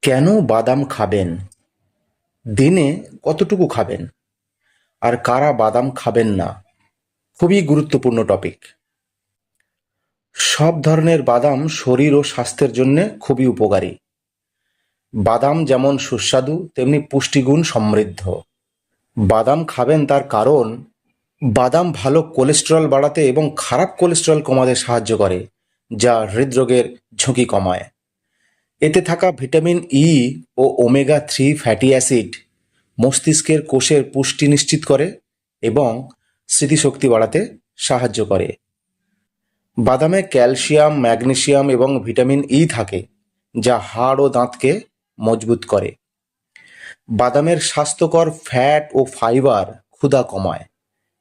কেন বাদাম খাবেন? দিনে কতটুকু খাবেন? আর কারা বাদাম খাবেন না? খুবই গুরুত্বপূর্ণ টপিক। সব ধরনের বাদাম শরীর ও স্বাস্থ্যের জন্য খুবই উপকারী। বাদাম যেমন সুস্বাদু তেমনি পুষ্টিগুণ সমৃদ্ধ। বাদাম খাবেন তার কারণ বাদাম ভালো কোলেস্টেরল বাড়াতে এবং খারাপ কোলেস্টেরল কমাতে সাহায্য করে, যা হৃদরোগের ঝুঁকি কমায়। এতে থাকা ভিটামিন ই ও ওমেগা 3 ফ্যাটি অ্যাসিড মস্তিষ্কের কোষের পুষ্টি নিশ্চিত করে এবং স্মৃতিশক্তি বাড়াতে সাহায্য করে। বাদামে ক্যালসিয়াম, ম্যাগনেসিয়াম এবং ভিটামিন ই থাকে, যা হাড় ও দাঁতকে মজবুত করে। বাদামের স্বাস্থ্যকর ফ্যাট ও ফাইবার ক্ষুধা কমায়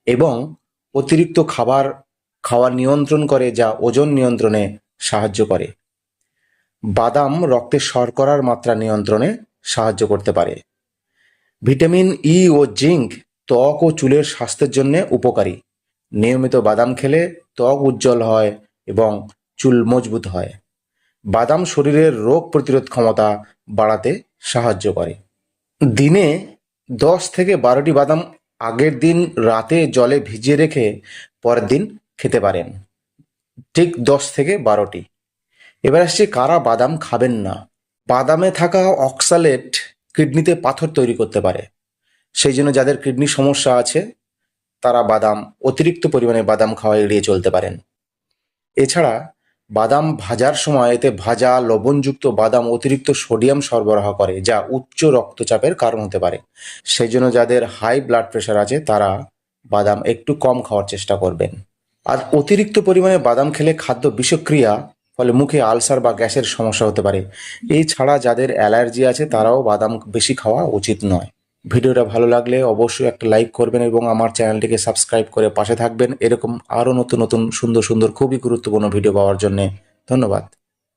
এবং অতিরিক্ত খাবার খাওয়া নিয়ন্ত্রণ করে, যা ওজন নিয়ন্ত্রণে সাহায্য করে। বাদাম রক্তে শর্করার মাত্রা নিয়ন্ত্রণে সাহায্য করতে পারে। ভিটামিন ই ও জিঙ্ক ত্বক ও চুলের স্বাস্থ্যের জন্য উপকারী। নিয়মিত বাদাম খেলে ত্বক উজ্জ্বল হয় এবং চুল মজবুত হয়। বাদাম শরীরের রোগ প্রতিরোধ ক্ষমতা বাড়াতে সাহায্য করে। দিনে 10 থেকে 12টি বাদাম আগের দিন রাতে জলে ভিজিয়ে রেখে পরের দিন খেতে পারেন। ঠিক 10 থেকে 12টি। এবার আসছে কারা বাদাম খাবেন না। বাদামে থাকা অক্সালেট কিডনিতে পাথর তৈরি করতে পারে। সেই জন্য যাদের কিডনির সমস্যা আছে তারা অতিরিক্ত পরিমাণে বাদাম খাওয়া এড়িয়ে চলতে পারেন। এছাড়া বাদাম ভাজার সময় এতে ভাজা লবণযুক্ত বাদাম অতিরিক্ত সোডিয়াম সরবরাহ করে, যা উচ্চ রক্তচাপের কারণ হতে পারে। সেই জন্য যাদের হাই ব্লাড প্রেশার আছে তারা বাদাম একটু কম খাওয়ার চেষ্টা করবেন। আর অতিরিক্ত পরিমাণে বাদাম খেলে খাদ্য বিষক্রিয়া, ফলে মুখে আলসার বা গ্যাসের সমস্যা হতে পারে। এছাড়া যাদের অ্যালার্জি আছে তারাও বাদাম বেশি খাওয়া উচিত নয়। ভিডিওটা ভালো লাগলে অবশ্যই একটা লাইক করবেন এবং আমার চ্যানেলটিকে সাবস্ক্রাইব করে পাশে থাকবেন। এরকম আরও নতুন নতুন সুন্দর সুন্দর খুবই গুরুত্বপূর্ণ ভিডিও পাওয়ার জন্যে ধন্যবাদ।